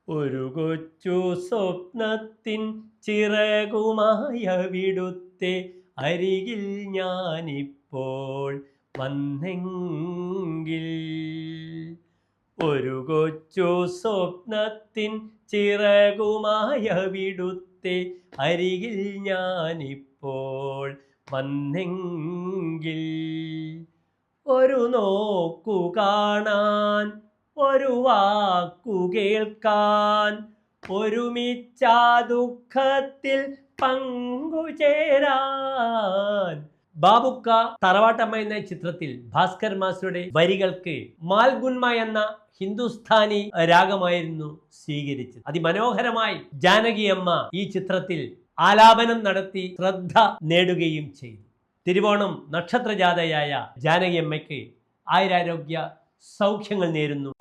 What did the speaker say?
ഒരു കൊച്ചു സ്വപ്നത്തിൻ ചിറകുമായവിടുത്തെ അരികിൽ ഞാനിപ്പോൾ വന്നെങ്കിൽ. ഒരു കൊച്ചു സ്വപ്നത്തിൻ ചിറകുമായവിടുത്തെ അരികിൽ ഞാനിപ്പോൾ വന്നെങ്കിൽ. ഒരു നോക്കു കാണാൻ, ഒരു വാക്കു കേൾക്കാൻ, ഒരുമിച്ചാ ദുഃഖത്തിൽ പങ്കുചേരാൻ. ബാബുക്ക തറവാട്ടമ്മ എന്ന ചിത്രത്തിൽ ഭാസ്കർ മാസ്റ്ററുടെ വരികൾക്ക് മാൽഗുന്മ എന്ന ഹിന്ദുസ്ഥാനി രാഗമായിരുന്നു സ്വീകരിച്ചത്. അതിമനോഹരമായി ജാനകിയമ്മ ഈ ചിത്രത്തിൽ ആലാപനം നടത്തി ശ്രദ്ധ നേടുകയും ചെയ്തു. തിരുവോണം നക്ഷത്രജാതയായ ജാനകിയമ്മയ്ക്ക് ആയുരാരോഗ്യ സൗഖ്യങ്ങൾ നേരുന്നു.